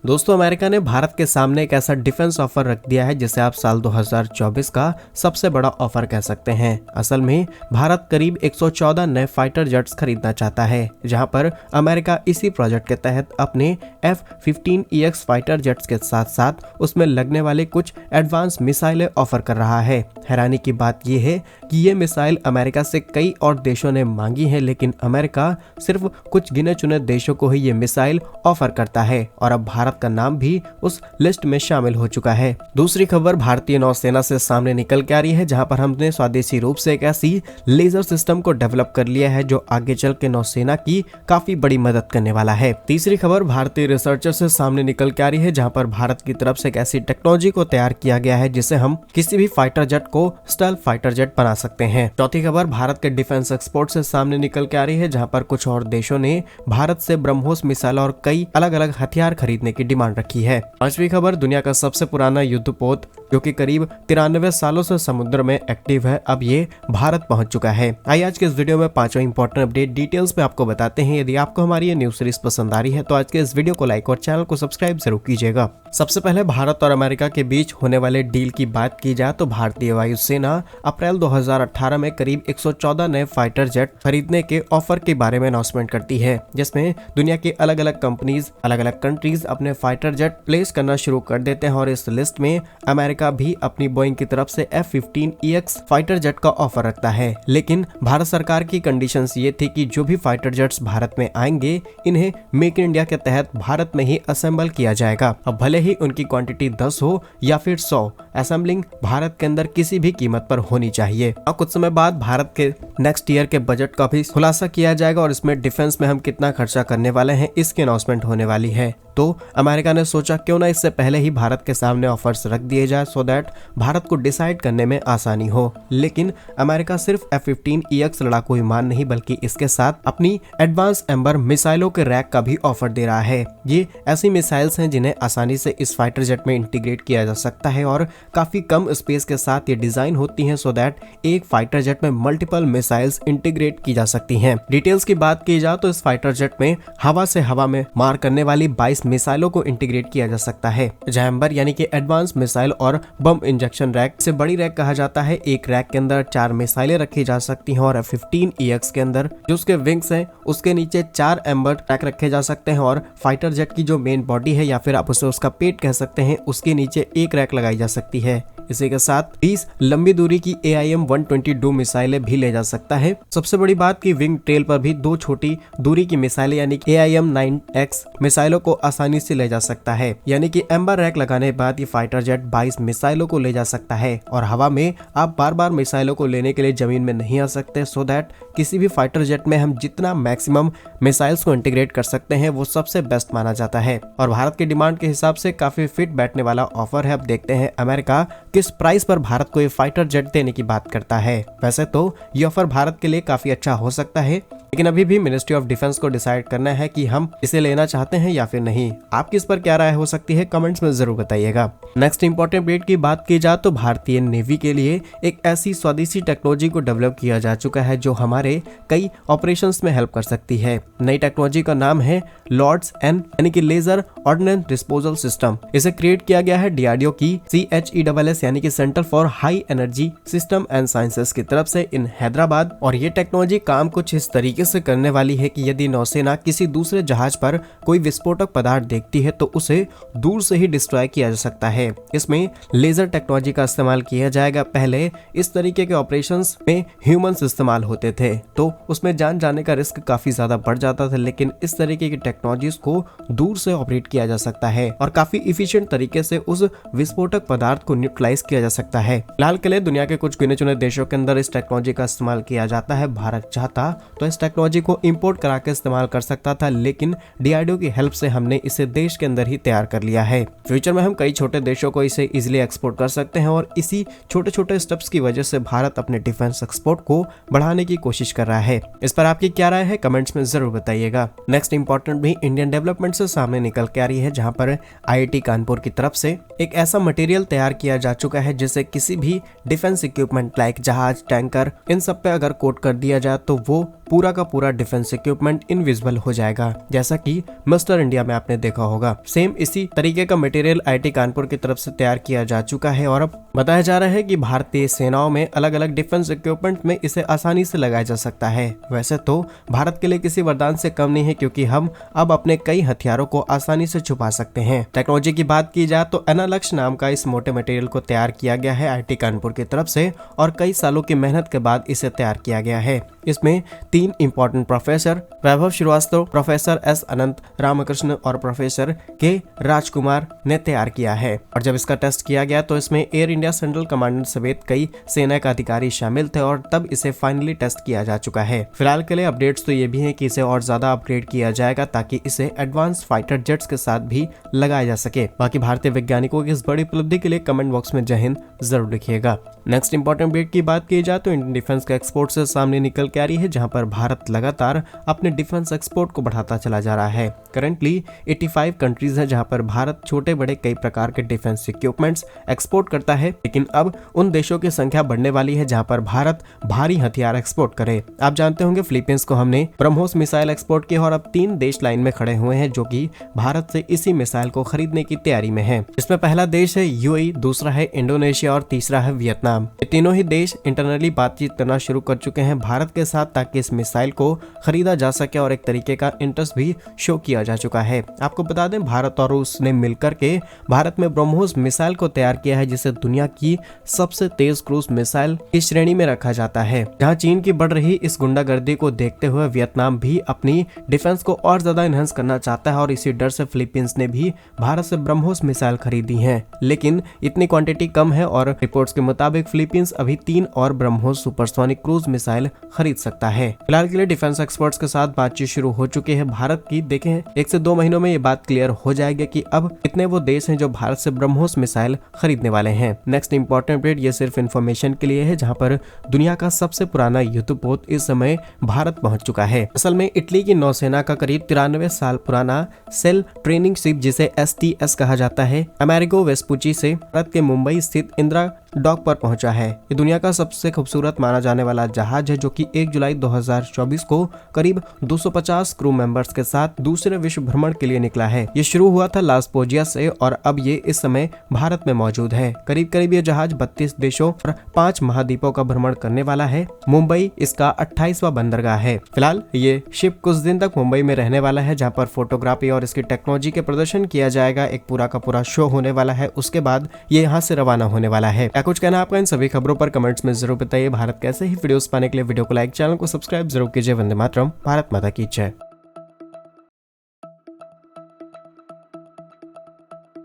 दोस्तों, अमेरिका ने भारत के सामने एक ऐसा डिफेंस ऑफर रख दिया है जिसे आप साल 2024 का सबसे बड़ा ऑफर कह सकते हैं। असल में भारत करीब 114 नए फाइटर जेट्स खरीदना चाहता है, जहां पर अमेरिका इसी प्रोजेक्ट के तहत अपने F-15EX फाइटर जेट्स के साथ साथ उसमें लगने वाले कुछ एडवांस मिसाइलें ऑफर कर रहा है। हैरानी की बात यह है कि ये मिसाइल अमेरिका से कई और देशों ने मांगी है, लेकिन अमेरिका सिर्फ कुछ गिने चुने देशों को ही ये मिसाइल ऑफर करता है और अब भारत का नाम भी उस लिस्ट में शामिल हो चुका है। दूसरी खबर भारतीय नौसेना से सामने निकल के आ रही है, जहां पर हमने स्वदेशी रूप से एक ऐसी लेजर सिस्टम को डेवलप कर लिया है जो आगे चल के नौसेना की काफी बड़ी मदद करने वाला है। तीसरी खबर भारतीय रिसर्चर से सामने निकल के आ रही है, जहां पर भारत की तरफ से एक ऐसी टेक्नोलॉजी को तैयार किया गया है जिससे हम किसी भी फाइटर जेट को स्टेल्थ फाइटर जेट बना सकते हैं। चौथी खबर भारत के डिफेंस एक्सपोर्ट से सामने निकल के आ रही है, जहां पर कुछ और देशों ने भारत से ब्रह्मोस मिसाइल और कई अलग अलग हथियार खरीदने की डिमांड रखी है। पांचवी खबर दुनिया का सबसे पुराना युद्धपोत जो कि करीब 93 सालों से समुद्र में एक्टिव है, अब ये भारत पहुंच चुका है। आइए आज के इस वीडियो में पांचों इंपॉर्टेंट अपडेट डिटेल्स में आपको बताते हैं। यदि आपको हमारी ये न्यूज सीरीज पसंद आ रही है तो आज के इस वीडियो को लाइक और चैनल को सब्सक्राइब जरूर कीजिएगा। सबसे पहले भारत और अमेरिका के बीच होने वाले डील की बात की जाए तो भारतीय वायुसेना अप्रैल 2018 में करीब 114 नए फाइटर जेट खरीदने के ऑफर के बारे में अनाउंसमेंट करती है, जिसमें दुनिया की अलग अलग कंपनीज, अलग अलग कंट्रीज अपने फाइटर जेट प्लेस करना शुरू कर देते हैं और इस लिस्ट में अमेरिका भी अपनी बोइंग की तरफ से F-15EX फाइटर जेट का ऑफर रखता है। लेकिन भारत सरकार की कंडीशंस ये थी कि जो भी फाइटर जेट्स भारत में आएंगे इन्हें मेक इन इंडिया के तहत भारत में ही असेंबल किया जाएगा। अब भले ही उनकी क्वांटिटी 10 हो या फिर 100, असेंबलिंग भारत के अंदर किसी भी कीमत पर होनी चाहिए। और कुछ समय बाद भारत के नेक्स्ट ईयर के बजट का भी खुलासा किया जाएगा और इसमें डिफेंस में हम कितना खर्चा करने वाले हैं इसकी अनाउंसमेंट होने वाली है। तो अमेरिका ने सोचा क्यों ना इससे पहले ही भारत के सामने ऑफर्स रख दिए जाए सो दैट भारत को डिसाइड करने में आसानी हो। लेकिन अमेरिका सिर्फ F-15EX लड़ाकू विमान नहीं बल्कि इसके साथ अपनी एडवांस एम्बर मिसाइलों के रैक का भी ऑफर दे रहा है। ये ऐसी मिसाइल्स हैं जिन्हें आसानी से इस फाइटर जेट में इंटीग्रेट किया जा सकता है और काफी कम स्पेस के साथ ये डिजाइन होती हैं सो दैट एक फाइटर जेट में मल्टीपल मिसाइल्स इंटीग्रेट की जा सकती हैं। डिटेल्स की बात की जाए तो इस फाइटर जेट में हवा से हवा में मार करने वाली 22 मिसाइलों को इंटीग्रेट किया जा सकता है। जैम्बर यानी कि एडवांस मिसाइल और बम इंजेक्शन रैक से बड़ी रैक कहा जाता है। एक रैक के अंदर 4 मिसाइलें रखी जा सकती हैं और F-15EX के अंदर जो उसके विंग्स हैं उसके नीचे 4 एम्बर रैक रखे जा सकते हैं और फाइटर जेट की जो मेन बॉडी है या फिर आप उसे उसका पेट कह सकते हैं उसके नीचे एक रैक लगाई जा सकती है। इसी के साथ 20 लंबी दूरी की AIM-122 मिसाइलें भी ले जा सकता है। सबसे बड़ी बात की विंग टेल पर भी 2 छोटी दूरी की मिसाइलें यानी कि AIM-9X मिसाइलों को आसानी से ले जा सकता है। यानी कि एम्बर रैक लगाने के बाद ये फाइटर जेट 22 मिसाइलों को ले जा सकता है और हवा में आप बार बार मिसाइलों को लेने के लिए जमीन में नहीं आ सकते सो दैट किसी भी फाइटर जेट में हम जितना मैक्सिमम मिसाइल्स को इंटीग्रेट कर सकते हैं वो सबसे बेस्ट माना जाता है और भारत की डिमांड के हिसाब से काफी फिट बैठने वाला ऑफर है। अब देखते हैं अमेरिका किस प्राइस पर भारत को ये फाइटर जेट देने की बात करता है। वैसे तो ये ऑफर भारत के लिए काफी अच्छा हो सकता है, लेकिन अभी भी मिनिस्ट्री ऑफ डिफेंस को डिसाइड करना है कि हम इसे लेना चाहते हैं या फिर नहीं। आपकी इस पर क्या राय हो सकती है कमेंट्स में जरूर बताइएगा। नेक्स्ट इंपॉर्टेंट अपडेट की बात की जाए तो भारतीय नेवी के लिए एक ऐसी स्वदेशी टेक्नोलॉजी को डेवलप किया जा चुका है जो हमारे कई ऑपरेशंस में हेल्प कर सकती है। नई टेक्नोलॉजी का नाम है LORDS-N यानी कि लेजर ऑर्डिनेंस डिस्पोजल सिस्टम। इसे क्रिएट किया गया है DRDO की CHESS यानी कि centre for high energy system and sciences की तरफ से इन हैदराबाद। और ये टेक्नोलॉजी काम कुछ इस तरीके से करने वाली है कि यदि नौसेना किसी दूसरे जहाज पर कोई विस्फोटक पदार्थ देखती है तो उसे दूर से ही डिस्ट्रॉय किया जा सकता है। इसमें लेजर टेक्नोलॉजी का इस्तेमाल किया जाएगा। पहले इस तरीके के ऑपरेशंस में ह्यूमंस इस्तेमाल होते थे तो उसमें जान जाने का रिस्क काफी ज्यादा बढ़ जाता था, लेकिन इस तरीके की टेक्नोलॉजीज को दूर से ऑपरेट किया जा सकता है और काफी इफिशिएंट तरीके से उस विस्फोटक पदार्थ को न्यूट्रलाइज किया जा सकता है। फिलहाल के लिए दुनिया के कुछ गिने चुने देशों के अंदर इस टेक्नोलॉजी का इस्तेमाल किया जाता है। भारत चाहता तो इस टेक्नोलॉजी को इंपोर्ट करा के इस्तेमाल कर सकता था, लेकिन DRDO की हेल्प से हमने इसे देश के अंदर ही तैयार कर लिया है। फ्यूचर में हम कई छोटे देशों को इसे इजीली एक्सपोर्ट कर सकते हैं और इसी छोटे छोटे स्टेप्स की वजह से भारत अपने डिफेंस एक्सपोर्ट को बढ़ाने की कोशिश कर रहा है। इस पर आपकी क्या राय है कमेंट्स में जरूर बताइएगा। नेक्स्ट इंपॉर्टेंट भी इंडियन डेवलपमेंट से सामने निकल के आ रही है, जहां पर IIT कानपुर की तरफ से एक ऐसा मटेरियल तैयार किया जा चुका है जिसे किसी भी डिफेंस इक्विपमेंट लाइक जहाज, टैंकर, इन सब पे अगर कोट कर दिया जाए तो वो पूरा का पूरा डिफेंस इक्विपमेंट इनविजिबल हो जाएगा, जैसा कि मिस्टर इंडिया में आपने देखा होगा। सेम इसी तरीके का मटेरियल IIT कानपुर की तरफ से तैयार किया जा चुका है और अब बताया जा रहा है कि भारतीय सेनाओं में अलग अलग डिफेंस इक्विपमेंट में इसे आसानी से लगाया जा सकता है। वैसे तो भारत के लिए किसी वरदान से कम नहीं है, क्योंकि हम अब अपने कई हथियारों को आसानी से छुपा सकते हैं। टेक्नोलॉजी की बात की जाए तो एनालक्स नाम का इस मोटे मटेरियल को तैयार किया गया है IIT कानपुर की तरफ से और कई सालों की मेहनत के बाद इसे तैयार किया गया है। इसमें 3 इंपॉर्टेंट प्रोफेसर वैभव श्रीवास्तव, प्रोफेसर S अनंत रामकृष्ण और प्रोफेसर K राजकुमार ने तैयार किया है। और जब इसका टेस्ट किया गया तो इसमें एयर इंडिया सेंट्रल कमांडर समेत कई सेना के अधिकारी शामिल थे और तब इसे फाइनली टेस्ट किया जा चुका है। फिलहाल के लिए अपडेट्स तो ये भी है कि इसे और ज्यादा अपग्रेड किया जाएगा ताकि इसे एडवांस फाइटर जेट्स के साथ भी लगाया जा सके। बाकी भारतीय वैज्ञानिकों की इस बड़ी उपलब्धि के लिए कमेंट बॉक्स में जय हिंद जरूर लिखिएगा। नेक्स्ट इंपॉर्टेंट अपडेट की बात की जाए तो इंडियन डिफेंस का एक्सपोर्ट से सामने निकल के आ रही है, जहां पर भारत लगातार अपने डिफेंस एक्सपोर्ट को बढ़ाता चला जा रहा है। करंटली 85 कंट्रीज है जहां पर भारत छोटे बड़े कई प्रकार के डिफेंस इक्विपमेंट्स एक्सपोर्ट करता है, लेकिन अब उन देशों की संख्या बढ़ने वाली है जहां पर भारत भारी हथियार एक्सपोर्ट करे। आप जानते होंगे फिलीपींस को हमने ब्रह्मोस मिसाइल एक्सपोर्ट की और अब 3 देश लाइन में खड़े हुए हैं जो कि भारत से इसी मिसाइल को खरीदने की तैयारी में है। इसमें पहला देश है UAE, दूसरा है इंडोनेशिया और तीसरा है वियतनाम। ये तीनों ही देश इंटरनली बातचीत करना शुरू कर चुके हैं भारत के साथ ताकि इस मिसाइल को खरीदा जा सके और एक तरीके का इंटरेस्ट भी शो किया जा चुका है। आपको बता दें भारत और रूस ने मिलकर के भारत में ब्रह्मोस मिसाइल को तैयार किया है, जिसे दुनिया की सबसे तेज क्रूज मिसाइल की श्रेणी में रखा जाता है। जहां चीन की बढ़ रही इस गुंडागर्दी को देखते हुए वियतनाम भी अपनी डिफेंस को और ज्यादा इनहेंस करना चाहता है और इसी डर से फिलीपींस ने भी भारत से ब्रह्मोस मिसाइल खरीदी है, लेकिन इतनी क्वांटिटी कम है और रिपोर्ट्स के मुताबिक फिलीपींस अभी 3 और ब्रह्मोस सुपरसोनिक क्रूज मिसाइल खरीद सकता है। फिलहाल के लिए डिफेंस एक्सपर्ट्स के साथ बातचीत शुरू हो चुकी है भारत की। देखें 1 से 2 महीनों में ये बात क्लियर हो जाएगी कि अब कितने वो देश हैं जो भारत से ब्रह्मोस मिसाइल खरीदने वाले हैं। नेक्स्ट इंपॉर्टेंट अपडेट ये सिर्फ इन्फॉर्मेशन के लिए है, जहां पर दुनिया का सबसे पुराना युद्धपोत इस समय भारत पहुंच चुका है। असल में इटली की नौसेना का करीब 93 साल पुराना सेल ट्रेनिंग शिप जिसे STS कहा जाता है, अमेरिगो वेस्पुची से भारत के मुंबई स्थित इंदिरा डॉक पर पहुंचा है। ये दुनिया का सबसे खूबसूरत माना जाने वाला जहाज है जो कि 1 जुलाई 2024 को करीब 250 क्रू मेंबर्स के साथ दूसरे विश्व भ्रमण के लिए निकला है। ये शुरू हुआ था लास पोजिया से और अब ये इस समय भारत में मौजूद है। करीब करीब ये जहाज 32 देशों और 5 महाद्वीपों का भ्रमण करने वाला है। मुंबई इसका 28वां बंदरगाह है। फिलहाल ये शिप कुछ दिन तक मुंबई में रहने वाला है, जहाँ पर फोटोग्राफी और इसकी टेक्नोलॉजी के प्रदर्शन किया जाएगा। एक पूरा का पूरा शो होने वाला है, उसके बाद ये यहाँ से रवाना होने वाला है। कुछ कहना आपका इन सभी खबरों पर कमेंट्स में जरूर बताइए। भारत कैसे ही वीडियोस पाने के लिए वीडियो को लाइक, चैनल को सब्सक्राइब जरूर कीजिए। वंदे मातरम, भारत माता की जय।